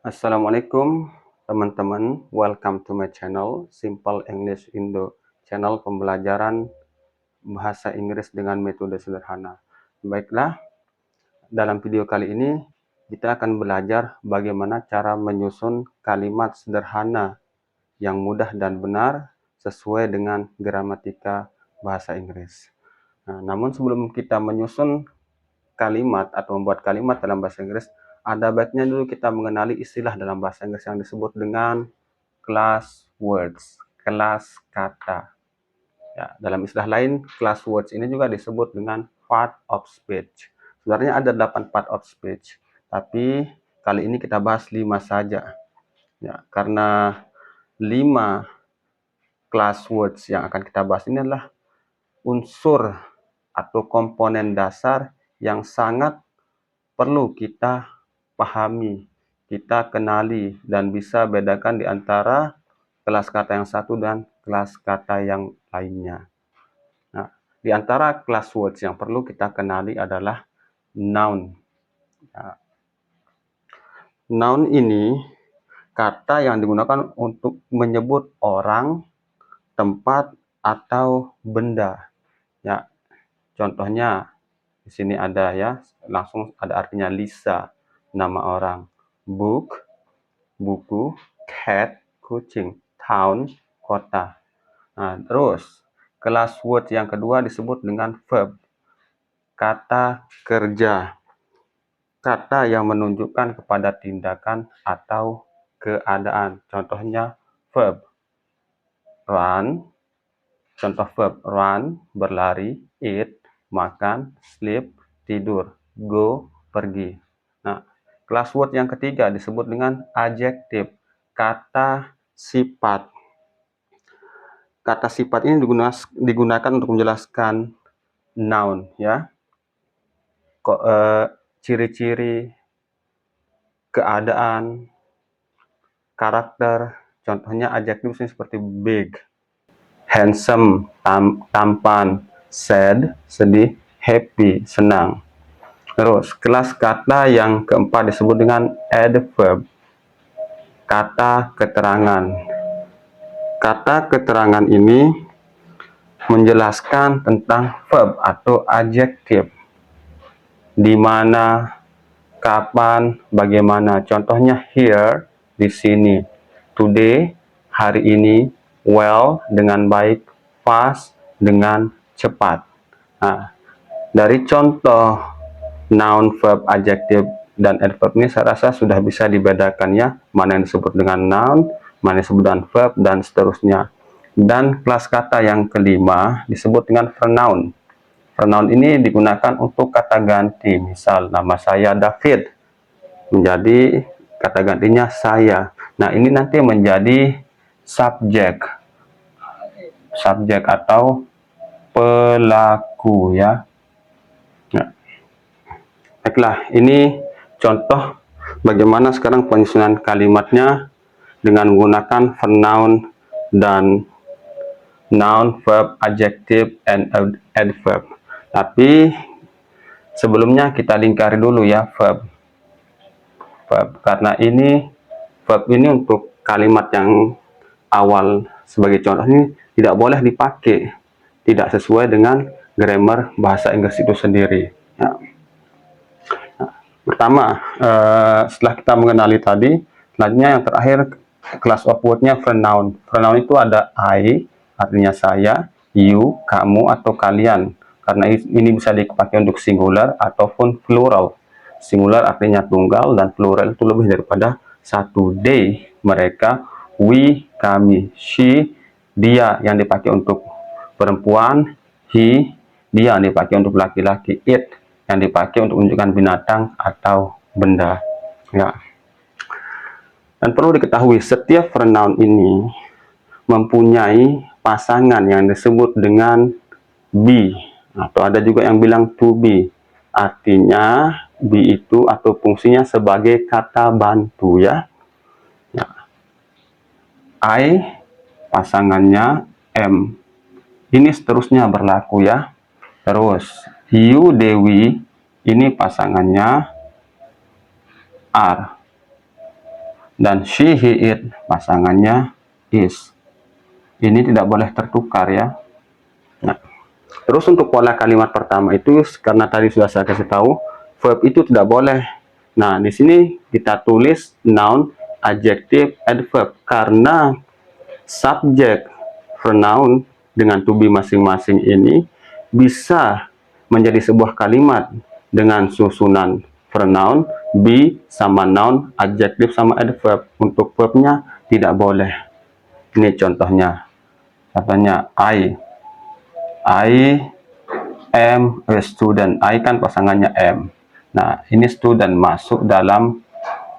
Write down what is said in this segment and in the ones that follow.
Assalamualaikum teman-teman, welcome to my channel Simple English Indo, channel pembelajaran bahasa Inggris dengan metode sederhana. Baiklah, dalam video kali ini kita akan belajar bagaimana cara menyusun kalimat sederhana yang mudah dan benar sesuai dengan gramatika bahasa Inggris. Namun sebelum kita menyusun kalimat atau membuat kalimat dalam bahasa Inggris, ada baiknya dulu kita mengenali istilah dalam bahasa Inggris yang disebut dengan class words, kelas kata. Ya, dalam istilah lain, class words ini juga disebut dengan part of speech. Sebenarnya ada 8 part of speech, tapi kali ini kita bahas 5 saja. Ya, karena 5 class words yang akan kita bahas ini adalah unsur atau komponen dasar yang sangat perlu kita pahami, kita kenali, dan bisa bedakan di antara kelas kata yang satu dan kelas kata yang lainnya. Nah, di antara class words yang perlu kita kenali adalah noun. Nah, noun ini kata yang digunakan untuk menyebut orang, tempat, atau benda. Ya, contohnya di sini ada ya, langsung ada artinya Lisa, nama orang, book, buku, cat, kucing, town, kota. Nah, terus kelas word yang kedua disebut dengan verb, kata kerja, kata yang menunjukkan kepada tindakan atau keadaan. Contohnya verb run, contoh verb run, berlari, eat, makan, sleep, tidur, go, pergi. Nah, kelas word yang ketiga disebut dengan adjective, kata sifat. Kata sifat ini digunakan untuk menjelaskan noun, ya. Ciri-ciri, keadaan, karakter. Contohnya adjektif seperti big, handsome, tampan, sad, sedih, happy, senang. Terus, kelas kata yang keempat disebut dengan adverb, kata keterangan. Kata keterangan ini menjelaskan tentang verb atau adjektif. Di mana, kapan, bagaimana. Contohnya here, di sini. Today, hari ini. Well, dengan baik. Fast, dengan cepat. Nah, dari contoh noun, verb, adjective, dan adverb ini saya rasa sudah bisa dibedakan ya, mana yang disebut dengan noun, mana yang disebut dengan verb, dan seterusnya. Dan kelas kata yang kelima disebut dengan pronoun. Pronoun ini digunakan untuk kata ganti. Misal nama saya David, menjadi kata gantinya saya. Nah, ini nanti menjadi subjek. Subjek atau pelaku ya. Nah, baiklah, ini contoh bagaimana sekarang penyusunan kalimatnya dengan menggunakan pronoun dan noun, verb, adjective, and adverb. Tapi sebelumnya kita lingkari dulu ya verb. Verb karena ini verb ini untuk kalimat yang awal sebagai contoh ini tidak boleh dipakai, tidak sesuai dengan grammar bahasa Inggris itu sendiri. Ya. Nah, pertama, setelah kita mengenali tadi, selanjutnya yang terakhir class of word-nya pronoun. Pronoun itu ada I, artinya saya, you, kamu, atau kalian. Karena ini bisa dipakai untuk singular ataupun plural. Singular artinya tunggal, dan plural itu lebih daripada satu. They, mereka, we, kami, she, dia yang dipakai untuk perempuan, he, dia yang dipakai untuk laki-laki, it yang dipakai untuk menunjukkan binatang atau benda. Ya. Dan perlu diketahui, setiap pronoun ini mempunyai pasangan yang disebut dengan be, atau ada juga yang bilang to be. Artinya be itu atau fungsinya sebagai kata bantu ya. Ya. I pasangannya am. Ini seterusnya berlaku ya. Terus you Dewi ini pasangannya are. dan she, he, it pasangannya is. Ini tidak boleh tertukar ya. Nah, terus untuk pola kalimat pertama itu, karena tadi sudah saya kasih tahu, verb itu tidak boleh. Nah, di sini kita tulis noun, adjective, adverb, karena subjek, pronoun dengan to be masing-masing ini bisa menjadi sebuah kalimat dengan susunan pronoun, be sama noun, adjective sama adverb. Untuk verbnya tidak boleh. Ini contohnya. Katanya I am a student. I kan pasangannya am. Nah, ini student masuk dalam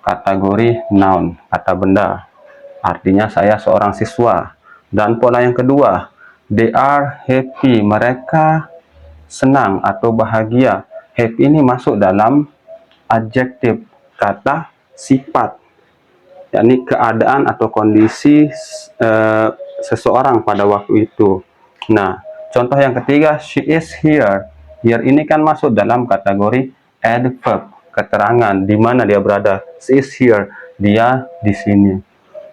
kategori noun, kata benda. Artinya saya seorang siswa. Dan pola yang kedua, they are happy. Mereka senang atau bahagia. Happy ini masuk dalam adjektif, kata sifat, yakni keadaan atau kondisi seseorang pada waktu itu. Nah, contoh yang ketiga, she is here. Here ini kan masuk dalam kategori adverb, keterangan di mana dia berada. She is here, dia di sini.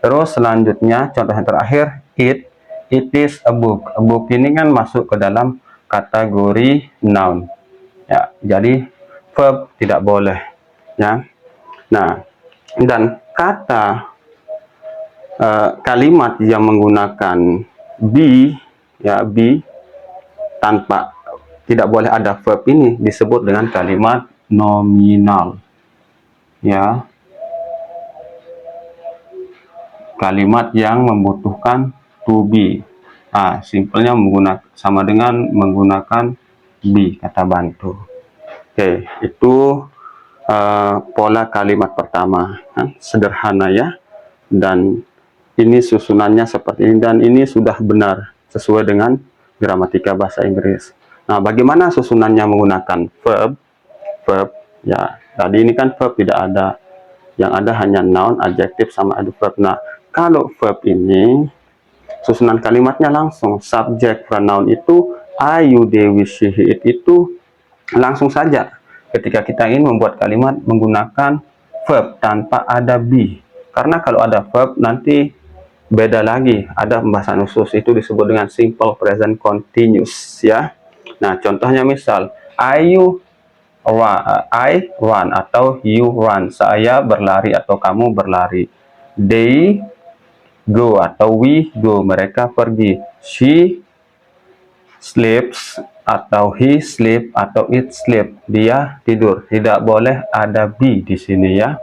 Terus selanjutnya, contoh yang terakhir, it is a book. A book ini kan masuk ke dalam kategori noun. Ya, jadi verb tidak boleh. Ya. Nah, dan kata kalimat yang menggunakan be, ya be, tanpa tidak boleh ada verb ini disebut dengan kalimat nominal. Ya, kalimat yang membutuhkan to be. Simpelnya menggunakan sama dengan menggunakan be, kata bantu. Oke, itu pola kalimat pertama. Sederhana ya, dan ini susunannya seperti ini, dan ini sudah benar sesuai dengan gramatika bahasa Inggris. Nah, bagaimana susunannya menggunakan verb ya, tadi ini kan verb tidak ada, yang ada hanya noun, adjective sama adverb. Nah, kalau verb ini susunan kalimatnya langsung subject, pronoun itu I, you, they, we, she, he, it itu langsung saja ketika kita ingin membuat kalimat menggunakan verb tanpa ada be. Karena kalau ada verb nanti beda lagi, ada pembahasan khusus, itu disebut dengan simple present continuous ya. Nah, contohnya misal I run atau you run, saya berlari atau kamu berlari. They go atau we go, mereka pergi. She sleeps atau he sleep atau it sleep, dia tidur. Tidak boleh ada be di sini ya.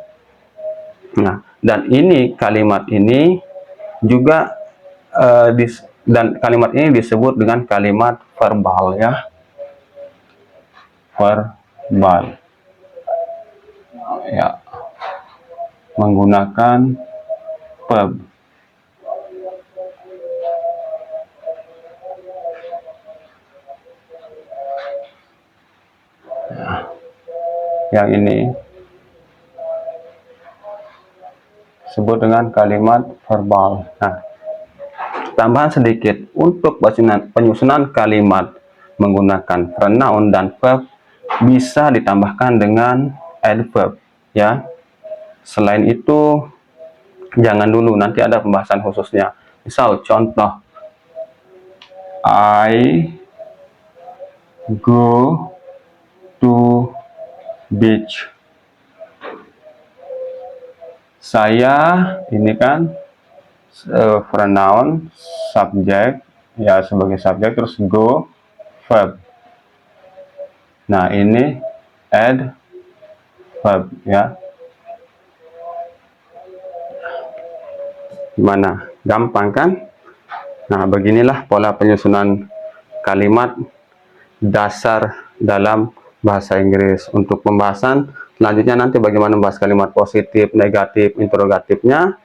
Nah, dan ini kalimat ini juga dan kalimat ini disebut dengan kalimat verbal ya, verbal ya, menggunakan verb. Nah, yang ini disebut dengan kalimat verbal. Nah, tambahan sedikit, untuk penyusunan kalimat menggunakan pronoun dan verb bisa ditambahkan dengan adverb ya. Selain itu jangan dulu, nanti ada pembahasan khususnya. Misal contoh, I go to beach. Saya ini kan pronoun, subjek ya, sebagai subjek, terus go verb. Nah, ini adverb ya. Gimana? Gampang kan? Nah, beginilah pola penyusunan kalimat dasar dalam bahasa Inggris. Untuk pembahasan selanjutnya nanti bagaimana membahas kalimat positif, negatif, interrogatifnya,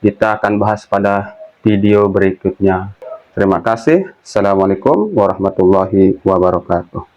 kita akan bahas pada video berikutnya. Terima kasih. Assalamualaikum warahmatullahi wabarakatuh.